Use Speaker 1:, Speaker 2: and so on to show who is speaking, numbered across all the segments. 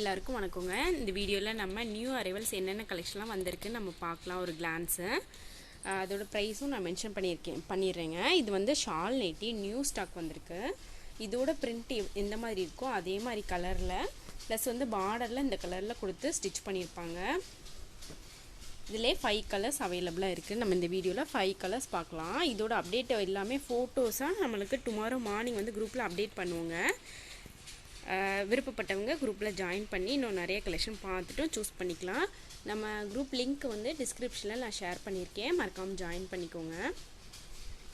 Speaker 1: எல்லாருக்கும் வணக்கங்க. இந்த வீடியோவில் நம்ம நியூ அரைவல்ஸ் என்னென்ன கலெக்ஷன்லாம் வந்திருக்குன்னு நம்ம பார்க்கலாம் ஒரு கிளான்ஸு. அதோட ப்ரைஸும் நான் மென்ஷன் பண்ணிடுறேங்க. இது வந்து ஷால் நைட்டி நியூ ஸ்டாக் வந்திருக்கு. இதோட பிரிண்ட் எந்த மாதிரி இருக்கோ அதே மாதிரி கலரில் ப்ளஸ் வந்து பார்டரில் இந்த கலரில் கொடுத்து ஸ்டிச் பண்ணியிருப்பாங்க. இதிலே 5 கலர்ஸ் அவைலபிளாக இருக்குது. நம்ம இந்த வீடியோவில் 5 கலர்ஸ் பார்க்கலாம். இதோட அப்டேட் எல்லாமே ஃபோட்டோஸாக நம்மளுக்கு டுமாரோ மார்னிங் வந்து குரூப்பில் அப்டேட் பண்ணுவோங்க. விருப்பப்பட்டவங்க குரூப்பில் ஜாயின் பண்ணி இன்னும் நிறைய கலெக்ஷன் பார்த்துட்டும் சூஸ் பண்ணிக்கலாம். நம்ம குரூப் லிங்க் வந்து டிஸ்கிரிப்ஷனில் நான் ஷேர் பண்ணியிருக்கேன், மறக்காமல் ஜாயின் பண்ணிக்கோங்க.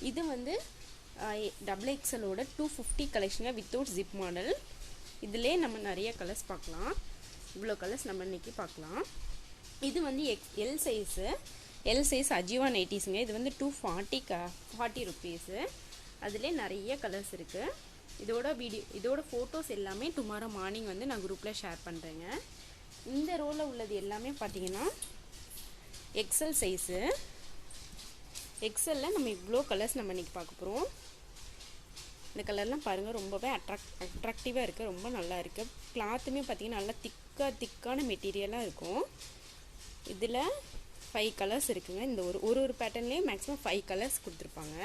Speaker 1: இது வந்து XXLோட 250 கலெக்ஷனுங்க வித்தவுட் ஜிப் மாடல். இதிலே நம்ம நிறைய கலர்ஸ் பார்க்கலாம். இவ்வளோ கலர்ஸ் நம்ம இன்றைக்கி பார்க்கலாம். இது வந்து எல் சைஸ் அஜிவா நைட்டிஸுங்க. இது வந்து 240 ருபீஸு. அதிலே நிறைய கலர்ஸ் இருக்குது. இதோட ஃபோட்டோஸ் எல்லாமே டுமாரோ மார்னிங் வந்து நான் குரூப்பில் ஷேர் பண்ணுறேங்க. இந்த ரோவில் உள்ளது எல்லாமே பார்த்தீங்கன்னா எக்ஸல் சைஸு. எக்ஸலில் நம்ம இவ்வளோ கலர்ஸ் நம்ம இன்றைக்கி பார்க்க போகிறோம். இந்த கலர்லாம் பாருங்கள், ரொம்பவே அட்ராக்டிவாக இருக்குது, ரொம்ப நல்லா இருக்குது. கிளாத்துமே பார்த்திங்கன்னா நல்லா திக்கான மெட்டீரியலாக இருக்கும். இதில் 5 கலர்ஸ் இருக்குங்க. இந்த ஒரு பேட்டர்ன்லேயே மேக்ஸிமம் 5 கலர்ஸ் கொடுத்துருப்பாங்க.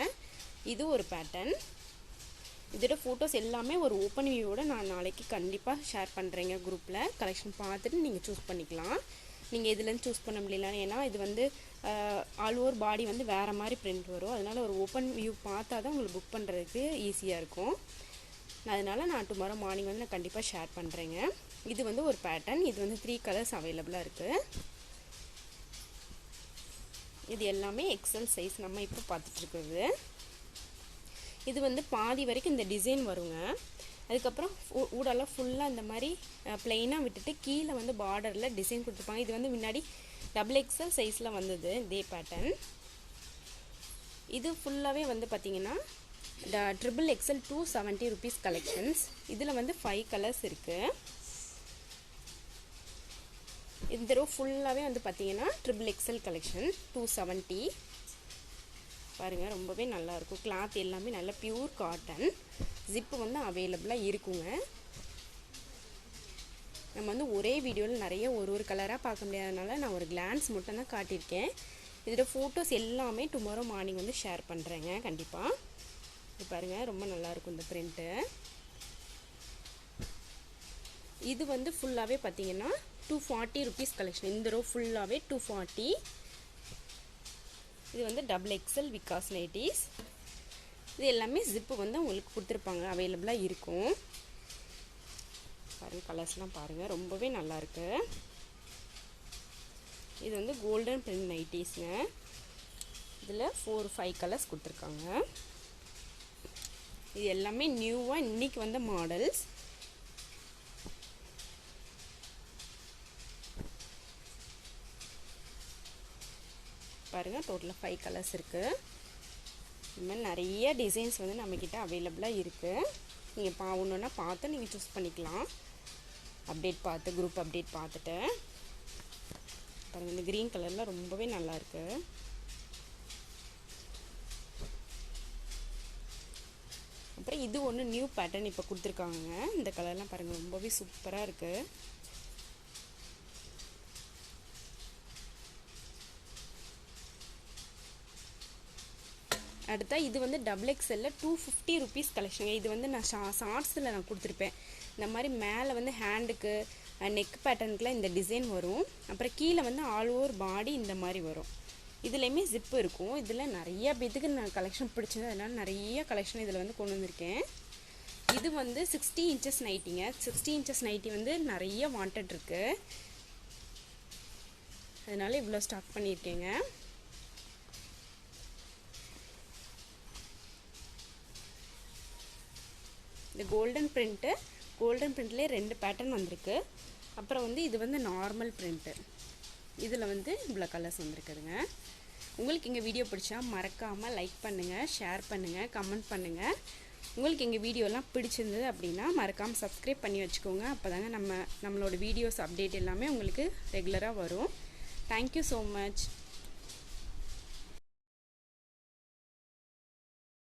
Speaker 1: இது ஒரு பேட்டர்ன். இதோட ஃபோட்டோஸ் எல்லாமே ஒரு ஓப்பன் வியூவோட நான் நாளைக்கு கண்டிப்பாக ஷேர் பண்ணுறேங்க குரூப்பில். கலெக்ஷன் பார்த்துட்டு நீங்கள் சூஸ் பண்ணிக்கலாம். நீங்கள் இதுலேருந்து சூஸ் பண்ண முடியல, ஏன்னா இது வந்து ஆல் ஓவர் பாடி வந்து வேறு மாதிரி பிரிண்ட் வரும். அதனால் ஒரு ஓப்பன் வியூ பார்த்தா தான் உங்களுக்கு புக் பண்ணுறதுக்கு ஈஸியாக இருக்கும். அதனால் நான் டுமாரோ மார்னிங் வந்து நான் கண்டிப்பாக ஷேர் பண்ணுறேங்க. இது வந்து ஒரு பேட்டர்ன். இது வந்து 3 கலர்ஸ் அவைலபிளாக இருக்குது. இது எல்லாமே எக்ஸல் சைஸ் நம்ம இப்போ பார்த்துட்ருக்குறது. இது வந்து பாதி வரைக்கும் இந்த டிசைன் வருங்க. அதுக்கப்புறம் ஊடெல்லாம் ஃபுல்லாக இந்த மாதிரி ப்ளைனாக விட்டுட்டு கீழே வந்து பார்டரில் டிசைன் கொடுத்துருப்பாங்க. இது வந்து முன்னாடி XXL சைஸில் வந்தது இதே பேட்டர்ன். இது ஃபுல்லாகவே வந்து பார்த்திங்கன்னா XXL 270 ருபீஸ் கலெக்ஷன்ஸ். இதில் வந்து 5 கலர்ஸ் இருக்குது. இந்த ரோ ஃபுல்லாகவே வந்து பார்த்திங்கன்னா XXL கலெக்ஷன் 270. பாருங்கள், ரொம்பவே நல்லாயிருக்கும். கிளாத் எல்லாமே நல்லா பியூர் காட்டன். ஜிப்பு வந்து அவைலபிளாக இருக்குங்க. நம்ம வந்து ஒரே வீடியோவில் நிறைய ஒரு கலராக பார்க்க முடியாதனால நான் ஒரு கிளான்ஸ் மட்டும் தான் காட்டியிருக்கேன். இதோட ஃபோட்டோஸ் எல்லாமே டுமாரோ மார்னிங் வந்து ஷேர் பண்ணுறேங்க கண்டிப்பாக. இது பாருங்கள், ரொம்ப நல்லாயிருக்கும் இந்த பிரிண்ட்டு. இது வந்து ஃபுல்லாகவே பார்த்திங்கன்னா 240 ருபீஸ் கலெக்ஷன். இந்த ரோ ஃபுல்லாகவே 240. இது வந்து XXL விகாஸ் நைட்டிஸ். இது எல்லாமே ஜிப்பு வந்து உங்களுக்கு கொடுத்துருப்பாங்க, அவைலபிளாக இருக்கும். பாருங்கள், கலர்ஸ்லாம் பாருங்கள், ரொம்பவே நல்லாயிருக்கு. இது வந்து கோல்டன் பிரிண்ட் நைட்டிஸ்ங்க. இதில் 4-5 கலர்ஸ் கொடுத்துருக்காங்க. இது எல்லாமே நியூவாக இன்றைக்கி வந்த மாடல்ஸ். பாருங்கள், டோட்டலாக 5 கலர்ஸ் இருக்குது. இந்த மாதிரி நிறைய டிசைன்ஸ் வந்து நம்மக்கிட்ட அவைலபிளாக இருக்குது. நீங்கள் ஒன்றுன்னா பார்த்து நீங்கள் சூஸ் பண்ணிக்கலாம். அப்டேட் பார்த்து குரூப் அப்டேட் பார்த்துட்டு பாருங்கள், இந்த க்ரீன் கலரில் ரொம்பவே நல்லாயிருக்கு. அப்புறம் இது ஒன்று நியூ பேட்டர்ன் இப்போ கொடுத்துருக்காங்க. இந்த கலர்லாம் பாருங்கள், ரொம்பவே சூப்பராக இருக்குது. அடுத்தா இது வந்து XXL 250 ருபீஸ் கலெக்ஷனுங்க. இது வந்து நான் ஷார்ட்ஸில் நான் கொடுத்துருப்பேன். இந்த மாதிரி மேலே வந்து ஹேண்டுக்கு நெக் பேட்டர்னுக்குலாம் இந்த டிசைன் வரும். அப்புறம் கீழே வந்து ஆல் ஓவர் பாடி இந்த மாதிரி வரும். இதுலேயுமே ஜிப்பு இருக்கும். இதில் நிறைய பேத்துக்கு நான் கலெக்ஷன் பிடிச்சது, அதனால் நிறைய கலெக்ஷன் இதில் வந்து கொண்டு வந்திருக்கேன். இது வந்து 60 இன்ச்சஸ் நைட்டிங்க. 60 இன்ச்சஸ் நைட்டி வந்து நிறைய வாண்டட் இருக்குது. அதனால் இவ்வளோ ஸ்டாக் பண்ணியிருக்கேங்க. இந்த கோல்டன் பிரிண்ட்லேயே 2 பேட்டர்ன் வந்திருக்கு. அப்புறம் வந்து இது வந்து நார்மல் பிரிண்ட்டு. இதில் வந்து இவ்வளோ கலர்ஸ் வந்திருக்குதுங்க. உங்களுக்கு எங்கள் வீடியோ பிடிச்சா மறக்காமல் லைக் பண்ணுங்கள், ஷேர் பண்ணுங்கள், கமெண்ட் பண்ணுங்கள். உங்களுக்கு எங்கள் வீடியோலாம் பிடிச்சிருந்தது அப்படின்னா மறக்காமல் சப்ஸ்கிரைப் பண்ணி வச்சுக்கோங்க. அப்போ தாங்க நம்மளோட வீடியோஸ் அப்டேட் எல்லாமே உங்களுக்கு ரெகுலராக வரும். Thank you so much.